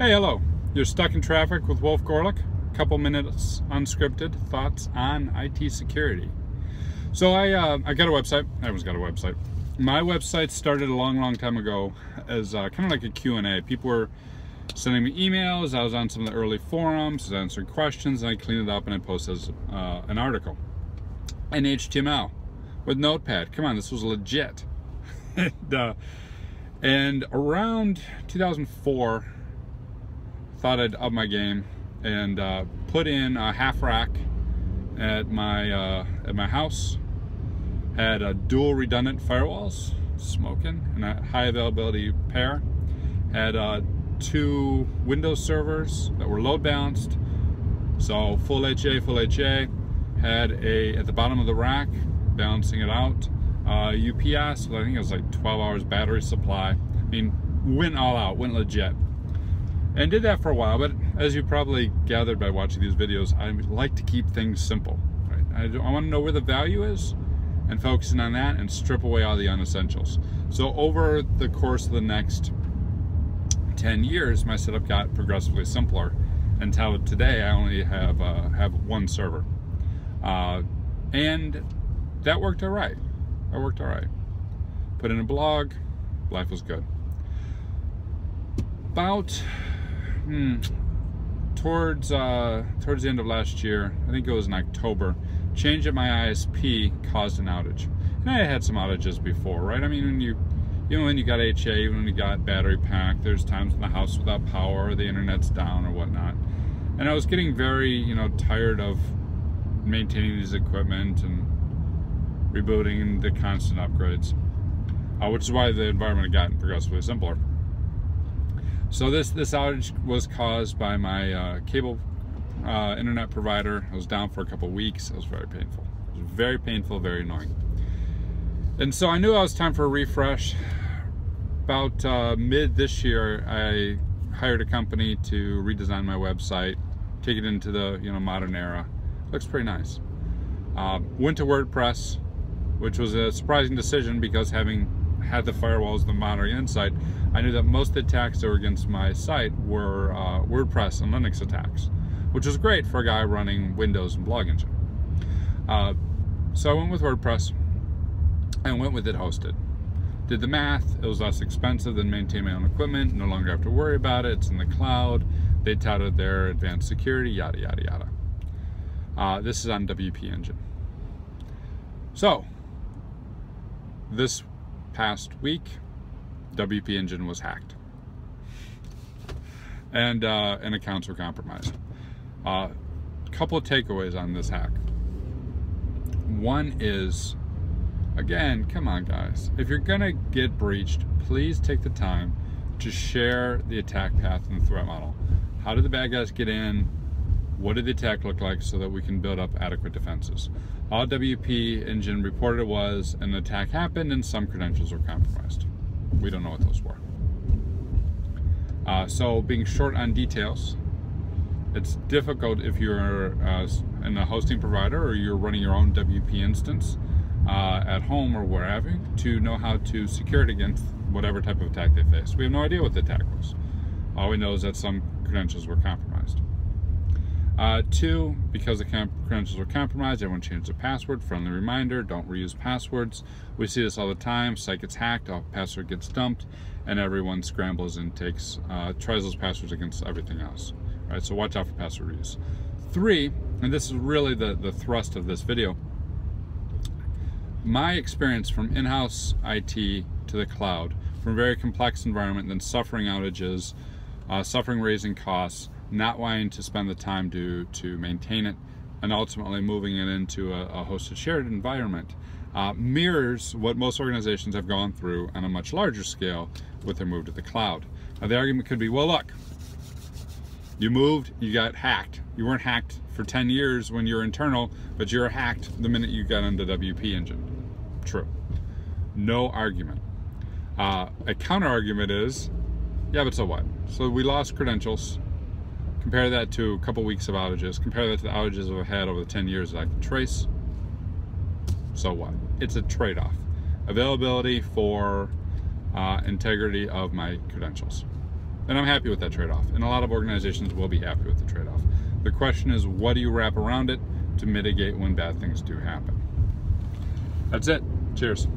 Hey, hello. You're stuck in traffic with Wolf Gorlick. Couple minutes unscripted thoughts on IT security. So I got a website. Everyone's got a website. My website started a long time ago as kind of like a Q&A. People were sending me emails. I was on some of the early forums, I was answering questions, and I cleaned it up and I posted as an article in HTML with Notepad. Come on, this was legit. And around 2004, thought I'd up my game and put in a half rack at my house. Had dual redundant firewalls, smoking, and a high availability pair. Had 2 Windows servers that were load balanced, so full HA. Had at the bottom of the rack, balancing it out, UPS. I think it was like 12 hours battery supply. I mean, went all out, went legit. And did that for a while, but as you probably gathered by watching these videos, I like to keep things simple. Right? I want to know where the value is and focusing on that and strip away all the unessentials. So over the course of the next 10 years, my setup got progressively simpler until today I only have 1 server. And that worked all right. Put in a blog, life was good. About towards the end of last year, I think it was in October, change at my ISP caused an outage. And I had some outages before, right? I mean, when you got HA, even when you got battery pack, there's times in the house without power, or the internet's down or whatnot. And I was getting very, tired of maintaining these equipment and rebooting the constant upgrades, which is why the environment had gotten progressively simpler. So this outage was caused by my cable internet provider. I was down for a couple weeks. It was very painful. It was very painful, very annoying. And so I knew it was time for a refresh. About mid this year, I hired a company to redesign my website, take it into the modern era. Looks pretty nice. Went to WordPress, which was a surprising decision because having had the firewalls, the monitoring inside, I knew that most of the attacks that were against my site were WordPress and Linux attacks, which was great for a guy running Windows and Blog Engine. So I went with WordPress and went with it hosted. Did the math, it was less expensive than maintaining my own equipment, no longer have to worry about it, it's in the cloud, they touted their advanced security, yada yada yada. This is on WP Engine. So, this past week, WP Engine was hacked, and accounts were compromised. Couple of takeaways on this hack. One is, again, come on guys, if you're gonna get breached, please take the time to share the attack path and the threat model. How did the bad guys get in? What did the attack look like, so that we can build up adequate defenses? All WP Engine reported was an attack happened and some credentials were compromised. We don't know what those were. So being short on details, it's difficult if you're in a hosting provider or you're running your own WP instance at home or wherever to know how to secure it against whatever type of attack they face. We have no idea what the attack was. All we know is that some credentials were compromised. 2, because the credentials were compromised, everyone changed their password. Friendly reminder, don't reuse passwords. We see this all the time. Site gets hacked, all password gets dumped, and everyone scrambles and tries those passwords against everything else. Right, so watch out for password reuse. 3, and this is really the thrust of this video, my experience from in-house IT to the cloud, from a very complex environment, then suffering outages, suffering raising costs, not wanting to spend the time to maintain it, and ultimately moving it into a hosted shared environment, mirrors what most organizations have gone through on a much larger scale with their move to the cloud. Now the argument could be, well look, you moved, you got hacked. You weren't hacked for 10 years when you were internal, but you were hacked the minute you got into WP Engine. True. No argument. A counter argument is, yeah, but so what? So we lost credentials. Compare that to a couple weeks of outages. Compare that to the outages I've had over the 10 years that I can trace. So what? It's a trade-off. Availability for integrity of my credentials. And I'm happy with that trade-off. And a lot of organizations will be happy with the trade-off. The question is, what do you wrap around it to mitigate when bad things do happen? That's it. Cheers.